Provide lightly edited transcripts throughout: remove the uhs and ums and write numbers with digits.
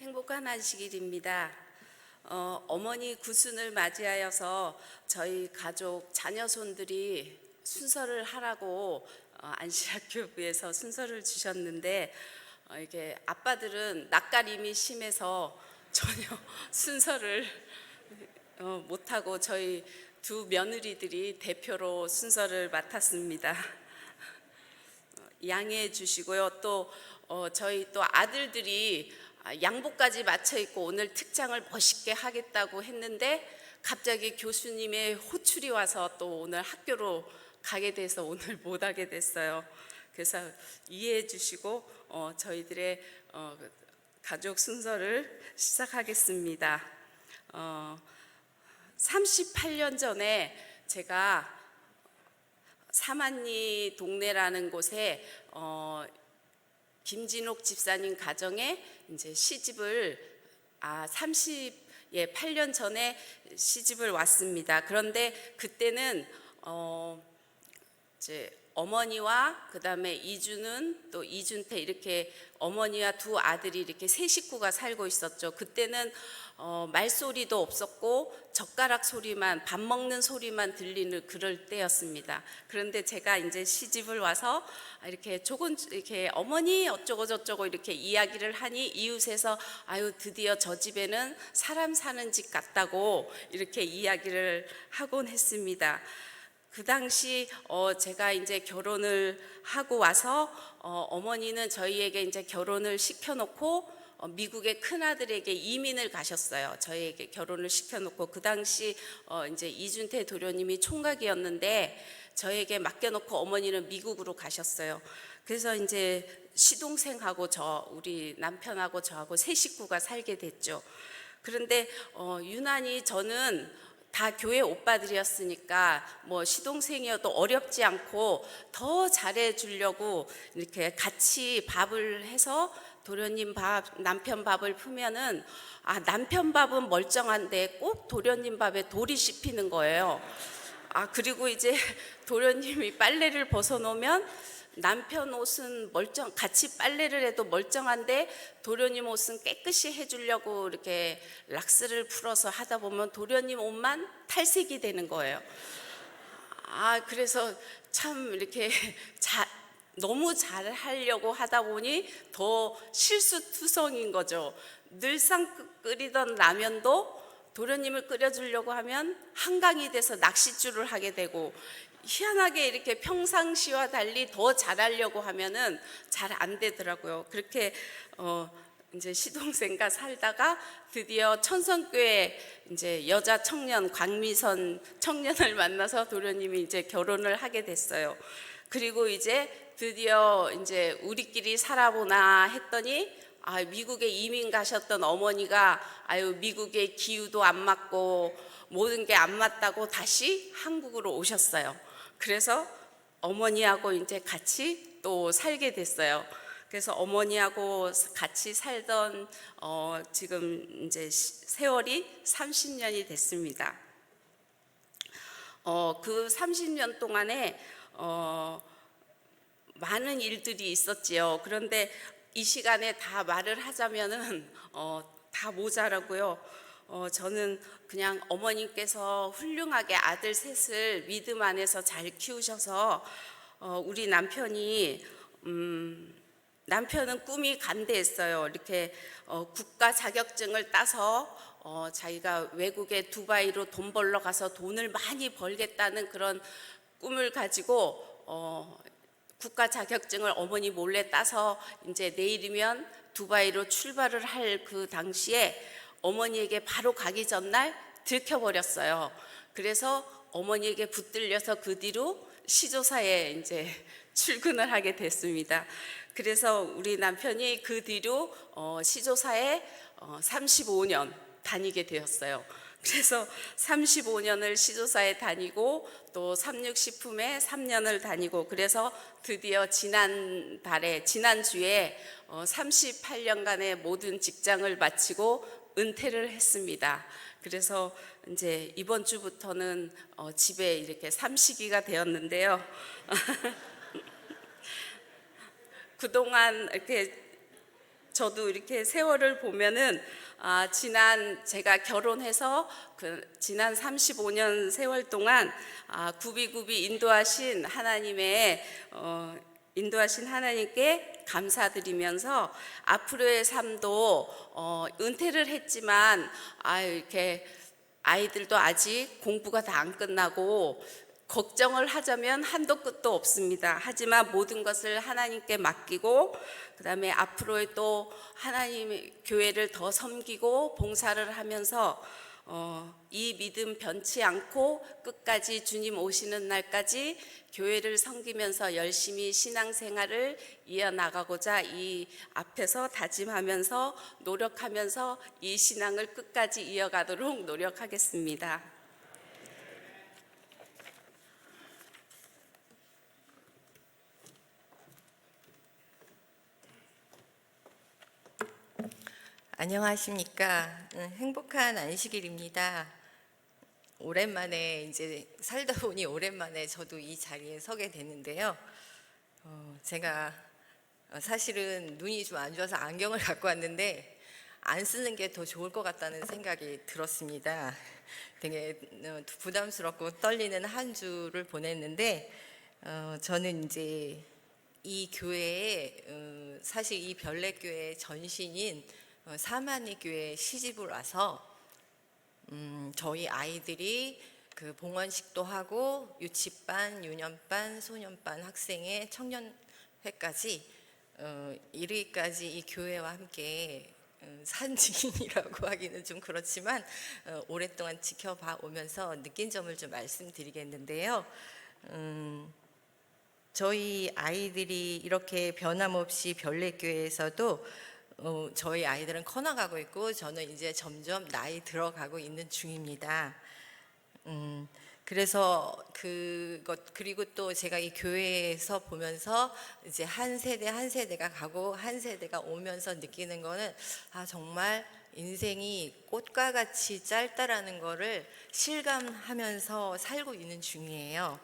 행복한 안식일입니다. 어머니 구순을 맞이하여서 저희 가족 자녀손들이 순서를 하라고 안시학교부에서 순서를 주셨는데 이게 아빠들은 낯가림이 심해서 전혀 순서를 못하고 저희 두 며느리들이 대표로 순서를 맡았습니다. 양해해 주시고요. 또 저희 또 아들들이 양복까지 맞춰 입고 오늘 특장을 멋있게 하겠다고 했는데 갑자기 교수님의 호출이 와서 또 오늘 학교로 가게 돼서 오늘 못 하게 됐어요. 그래서 이해해 주시고 저희들의 가족 순서를 시작하겠습니다. 38년 전에 제가 사만리 동네라는 곳에 김진옥 집사님 가정에 이제 시집을 8년 전에 시집을 왔습니다. 그런데 그때는 이제 어머니와 그다음에 이주는 또 이준태 이렇게 어머니와 두 아들이 이렇게 세 식구가 살고 있었죠. 그때는 말소리도 없었고 젓가락 소리만 밥 먹는 소리만 들리는 그럴 때였습니다. 그런데 제가 이제 시집을 와서 이렇게 이렇게 어머니 어쩌고 저쩌고 이렇게 이야기를 하니 이웃에서 아유 드디어 저 집에는 사람 사는 집 같다고 이렇게 이야기를 하곤 했습니다. 그 당시 제가 이제 결혼을 하고 와서 어머니는 저희에게 이제 결혼을 시켜놓고 미국의 큰아들에게 이민을 가셨어요. 저희에게 결혼을 시켜놓고 그 당시 이제 이준태 도련님이 총각이었는데 저에게 맡겨놓고 어머니는 미국으로 가셨어요. 그래서 이제 시동생하고 우리 남편하고 저하고 세 식구가 살게 됐죠. 그런데 유난히 저는 다 교회 오빠들이었으니까 뭐 시동생이어도 어렵지 않고 더 잘해 주려고 이렇게 같이 밥을 해서 도련님 밥, 남편 밥을 풀면은 남편 밥은 멀쩡한데 꼭 도련님 밥에 돌이 씹히는 거예요. 그리고 이제 도련님이 빨래를 벗어놓으면 남편 옷은 같이 빨래를 해도 멀쩡한데 도련님 옷은 깨끗이 해주려고 이렇게 락스를 풀어서 하다 보면 도련님 옷만 탈색이 되는 거예요. 그래서 참 이렇게 너무 잘 하려고 하다 보니 더 실수투성인 거죠. 늘상 끓이던 라면도 도련님을 끓여주려고 하면 한강이 돼서 낚싯줄을 하게 되고 희한하게 이렇게 평상시와 달리 더 잘하려고 하면은 잘 안 되더라고요. 그렇게 이제 시동생과 살다가 드디어 천성교회 이제 여자 청년 광미선 청년을 만나서 도련님이 이제 결혼을 하게 됐어요. 그리고 이제 드디어 이제 우리끼리 살아보나 했더니 미국에 이민 가셨던 어머니가 미국의 기후도 안 맞고 모든 게 안 맞다고 다시 한국으로 오셨어요. 그래서 어머니하고 이제 같이 또 살게 됐어요. 그래서 어머니하고 같이 살던 지금 이제 세월이 30년이 됐습니다. 그 30년 동안에 많은 일들이 있었지요. 그런데 이 시간에 다 말을 하자면은 다 모자라고요. 저는 그냥 어머님께서 훌륭하게 아들 셋을 믿음 안에서 잘 키우셔서 우리 남편은 꿈이 간대했어요. 이렇게 국가 자격증을 따서 자기가 외국에 두바이로 돈 벌러 가서 돈을 많이 벌겠다는 그런 꿈을 가지고 국가 자격증을 어머니 몰래 따서 이제 내일이면 두바이로 출발을 할 그 당시에 어머니에게 바로 가기 전날 들켜버렸어요. 그래서 어머니에게 붙들려서 그 뒤로 시조사에 이제 출근을 하게 됐습니다. 그래서 우리 남편이 그 뒤로 시조사에 35년 다니게 되었어요. 그래서 35년을 시조사에 다니고 또 삼육식품에 3년을 다니고 그래서 드디어 지난주에 38년간의 모든 직장을 마치고 은퇴를 했습니다. 그래서 이제 이번 주부터는 집에 이렇게 삼식이가 되었는데요. 그동안 이렇게 저도 이렇게 세월을 보면은 제가 결혼해서 지난 35년 세월 동안 굽이굽이 인도하신 하나님께 감사드리면서 앞으로의 삶도 은퇴를 했지만 이렇게 아이들도 아직 공부가 다 안 끝나고 걱정을 하자면 한도 끝도 없습니다. 하지만 모든 것을 하나님께 맡기고 그다음에 앞으로의 또 하나님의 교회를 더 섬기고 봉사를 하면서 이 믿음 변치 않고 끝까지 주님 오시는 날까지 교회를 섬기면서 열심히 신앙생활을 이어나가고자 이 앞에서 다짐하면서 노력하면서 이 신앙을 끝까지 이어가도록 노력하겠습니다. 안녕하십니까. 행복한 안식일입니다. 오랜만에 이제 살다 보니 오랜만에 저도 이 자리에 서게 됐는데요. 제가 사실은 눈이 좀 안 좋아서 안경을 갖고 왔는데 안 쓰는 게 더 좋을 것 같다는 생각이 들었습니다. 되게 부담스럽고 떨리는 한 주를 보냈는데 저는 이제 이 교회에 사실 이 별내교회 전신인 사만리 교회에 시집을 와서 저희 아이들이 그 봉헌식도 하고 유치반, 유년반, 소년반 학생회, 청년회까지 이르기까지 이 교회와 함께 산 증인이라고 하기는 좀 그렇지만 오랫동안 지켜봐 오면서 느낀 점을 좀 말씀드리겠는데요. 저희 아이들이 이렇게 변함없이 별내교회에서도 저희 아이들은 커나가고 있고 저는 이제 점점 나이 들어가고 있는 중입니다. 그래서 그리고 또 제가 이 교회에서 보면서 이제 한 세대가 가고 한 세대가 오면서 느끼는 거는 정말 인생이 꽃과 같이 짧다라는 거를 실감하면서 살고 있는 중이에요.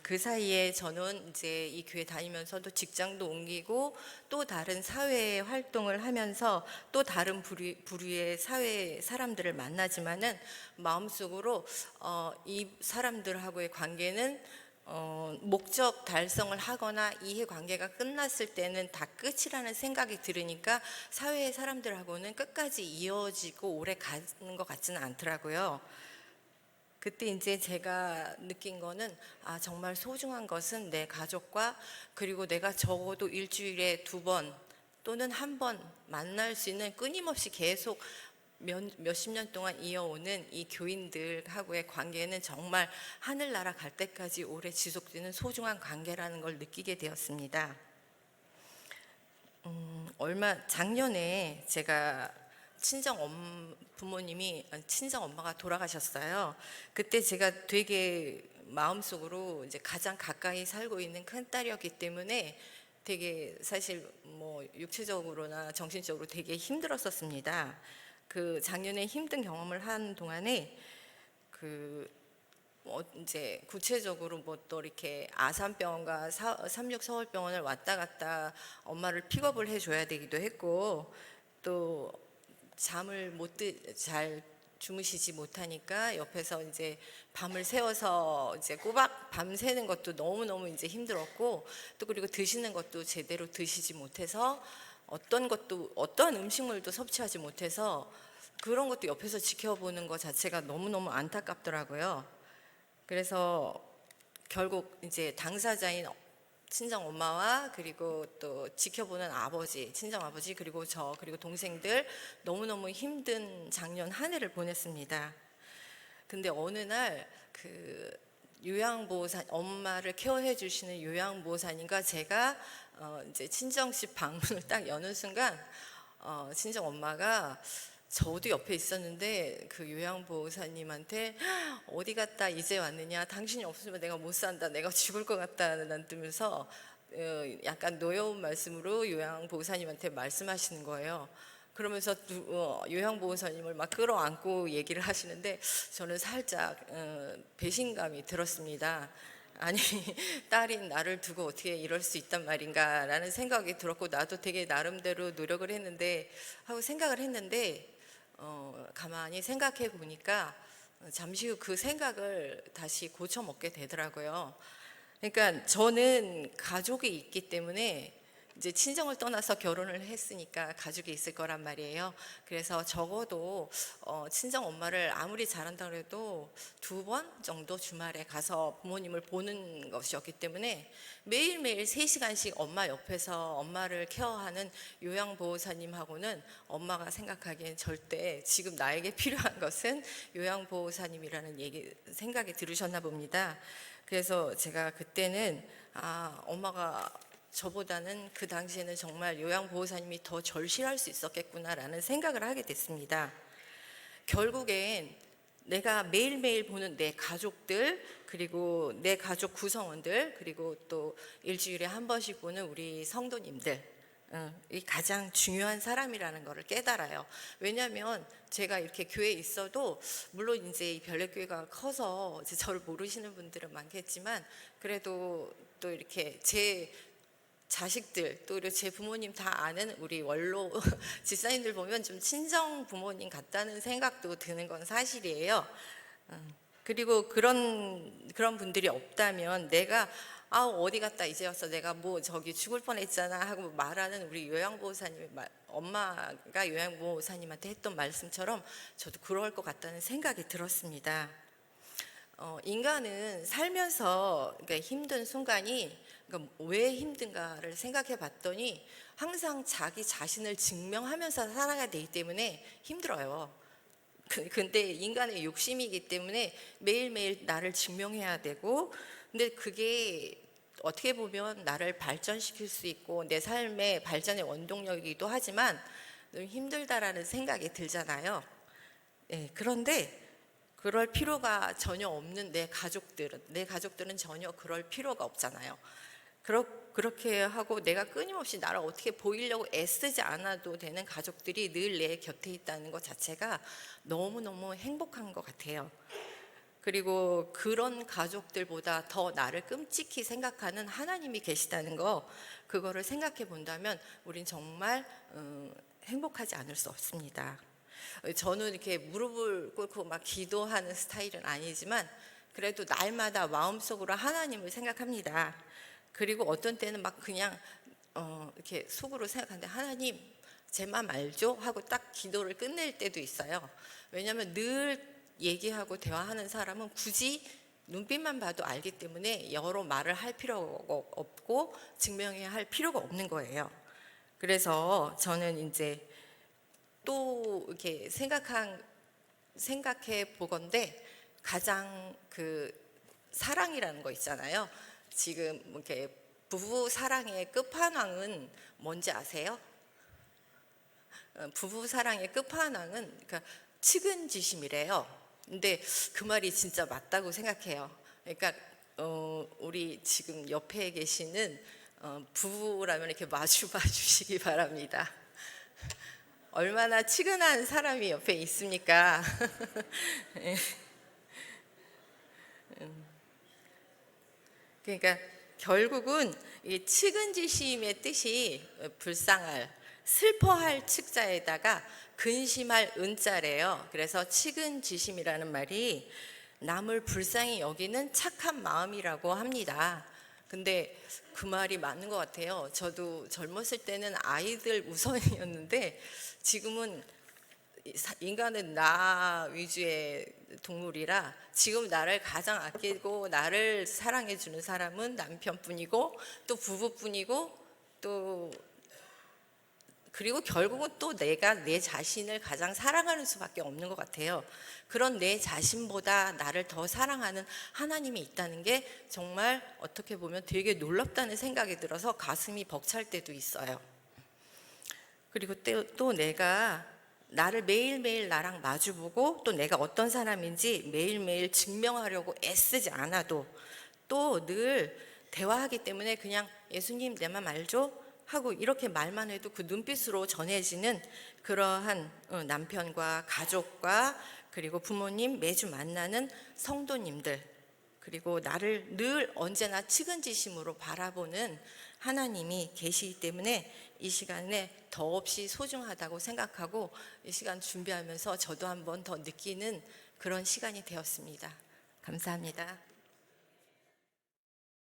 그 사이에 저는 이제 이 교회 다니면서도 직장도 옮기고 또 다른 사회 활동을 하면서 또 다른 부류의 사회 사람들을 만나지만은 마음속으로 이 사람들하고의 관계는 목적 달성을 하거나 이해관계가 끝났을 때는 다 끝이라는 생각이 들으니까 사회의 사람들하고는 끝까지 이어지고 오래 가는 것 같지는 않더라고요. 그때 이제 제가 느낀 거는 정말 소중한 것은 내 가족과 그리고 내가 적어도 일주일에 2번 또는 1번 만날 수 있는 끊임없이 계속 몇십 년 동안 이어오는 이 교인들하고의 관계는 정말 하늘나라 갈 때까지 오래 지속되는 소중한 관계라는 걸 느끼게 되었습니다. 작년에 제가 친정 엄마가 돌아가셨어요. 그때 제가 되게 마음속으로 이제 가장 가까이 살고 있는 큰딸이었기 때문에 되게 사실 뭐 육체적으로나 정신적으로 되게 힘들었었습니다. 그 작년에 힘든 경험을 한 동안에 이제 구체적으로 뭐 또 이렇게 아산병원과 삼육서울병원을 왔다 갔다 엄마를 픽업을 해줘야 되기도 했고 또 잠을 잘 주무시지 못하니까 옆에서 이제 밤을 새워서 이제 꼬박 밤새는 것도 너무너무 이제 힘들었고 또 그리고 드시는 것도 제대로 드시지 못해서 어떤 음식물도 섭취하지 못해서 그런 것도 옆에서 지켜보는 것 자체가 너무너무 안타깝더라고요. 그래서 결국 이제 당사자인 친정 엄마와 그리고 또 지켜보는 친정 아버지 그리고 그리고 동생들 너무너무 힘든 작년 한 해를 보냈습니다. 근데 어느 날 요양보호사 엄마를 케어해 주시는 요양보호사님과 제가 이제 친정집 방문을 딱 여는 순간 친정 엄마가 저도 옆에 있었는데 그 요양보호사님한테 어디 갔다 이제 왔느냐, 당신이 없으면 내가 못 산다, 내가 죽을 것 같다는 뜨면서 약간 노여운 말씀으로 요양보호사님한테 말씀하시는 거예요. 그러면서 요양보호사님을 막 끌어안고 얘기를 하시는데 저는 살짝 배신감이 들었습니다. 아니 딸인 나를 두고 어떻게 이럴 수 있단 말인가라는 생각이 들었고, 나도 되게 나름대로 노력을 했는데 하고 생각을 했는데 가만히 생각해 보니까 잠시 후 그 생각을 다시 고쳐 먹게 되더라고요. 그러니까 저는 가족이 있기 때문에 이제 친정을 떠나서 결혼을 했으니까 가족이 있을 거란 말이에요. 그래서 적어도 친정 엄마를 아무리 잘한다 그래도 2번 정도 주말에 가서 부모님을 보는 것이었기 때문에 매일매일 3시간씩 엄마 옆에서 엄마를 케어하는 요양보호사님하고는 엄마가 생각하기엔 절대 지금 나에게 필요한 것은 요양보호사님이라는 생각이 들으셨나 봅니다. 그래서 제가 그때는 엄마가 저보다는 그 당시에는 정말 요양보호사님이 더 절실할 수 있었겠구나라는 생각을 하게 됐습니다. 결국엔 내가 매일매일 보는 내 가족들, 그리고 내 가족 구성원들, 그리고 또 일주일에 한 번씩 보는 우리 성도님들, 이 가장 중요한 사람이라는 것을 깨달아요. 왜냐하면 제가 이렇게 교회에 있어도 물론 이제 이 별내교회가 커서 이제 저를 모르시는 분들은 많겠지만, 그래도 또 이렇게 제 자식들, 또 그리고 제 부모님 다 아는 우리 원로 집사님들 보면 좀 친정 부모님 같다는 생각도 드는 건 사실이에요. 그리고 그런 분들이 없다면 내가 어디 갔다 이제 와서 내가 뭐 저기 죽을 뻔했잖아 하고 말하는 우리 요양보호사님, 엄마가 요양보호사님한테 했던 말씀처럼 저도 그럴 것 같다는 생각이 들었습니다. 인간은 살면서 그러니까 힘든 순간이, 그러니까 왜 힘든가를 생각해 봤더니 항상 자기 자신을 증명하면서 살아야 되기 때문에 힘들어요. 근데 인간의 욕심이기 때문에 매일매일 나를 증명해야 되고, 근데 그게 어떻게 보면 나를 발전시킬 수 있고 내 삶의 발전의 원동력이기도 하지만 좀 힘들다라는 생각이 들잖아요. 네, 그런데 그럴 필요가 전혀 없는 내 가족들은 전혀 그럴 필요가 없잖아요. 그렇게 하고 내가 끊임없이 나를 어떻게 보이려고 애쓰지 않아도 되는 가족들이 늘 내 곁에 있다는 것 자체가 너무너무 행복한 것 같아요. 그리고 그런 가족들보다 더 나를 끔찍히 생각하는 하나님이 계시다는 거, 그거를 생각해 본다면 우린 정말 행복하지 않을 수 없습니다. 저는 이렇게 무릎을 꿇고 막 기도하는 스타일은 아니지만 그래도 날마다 마음속으로 하나님을 생각합니다. 그리고 어떤 때는 막 그냥 이렇게 속으로 생각하는데, 하나님 제 맘 알죠? 하고 딱 기도를 끝낼 때도 있어요. 왜냐하면 늘 얘기하고 대화하는 사람은 굳이 눈빛만 봐도 알기 때문에 여러 말을 할 필요가 없고 증명해야 할 필요가 없는 거예요. 그래서 저는 이제 또 이렇게 생각해 보건대 가장 그 사랑이라는 거 있잖아요. 지금 이렇게 부부 사랑의 끝판왕은 뭔지 아세요? 부부 사랑의 끝판왕은 그러니까 측은지심이래요. 근데 그 말이 진짜 맞다고 생각해요. 그러니까 우리 지금 옆에 계시는 부부라면 이렇게 마주 봐주시기 바랍니다. 얼마나 측은한 사람이 옆에 있습니까? 그러니까 결국은 이 측은지심의 뜻이 불쌍할, 슬퍼할 측자에다가 근심할 은자래요. 그래서 측은지심이라는 말이 남을 불쌍히 여기는 착한 마음이라고 합니다. 근데 그 말이 맞는 것 같아요. 저도 젊었을 때는 아이들 우선이었는데 지금은 인간은 나 위주의 동물이라 지금 나를 가장 아끼고 나를 사랑해 주는 사람은 남편뿐이고 또 부부뿐이고 또 그리고 결국은 또 내가 내 자신을 가장 사랑하는 수밖에 없는 것 같아요. 그런 내 자신보다 나를 더 사랑하는 하나님이 있다는 게 정말 어떻게 보면 되게 놀랍다는 생각이 들어서 가슴이 벅찰 때도 있어요. 그리고 또 내가 나를 매일매일 나랑 마주보고 또 내가 어떤 사람인지 매일매일 증명하려고 애쓰지 않아도 또 늘 대화하기 때문에 그냥 예수님 내 맘 알죠? 하고 이렇게 말만 해도 그 눈빛으로 전해지는 그러한 남편과 가족과 그리고 부모님 매주 만나는 성도님들, 그리고 나를 늘 언제나 측은지심으로 바라보는 하나님이 계시기 때문에 이 시간에 더없이 소중하다고 생각하고 이 시간 준비하면서 저도 한번 더 느끼는 그런 시간이 되었습니다. 감사합니다.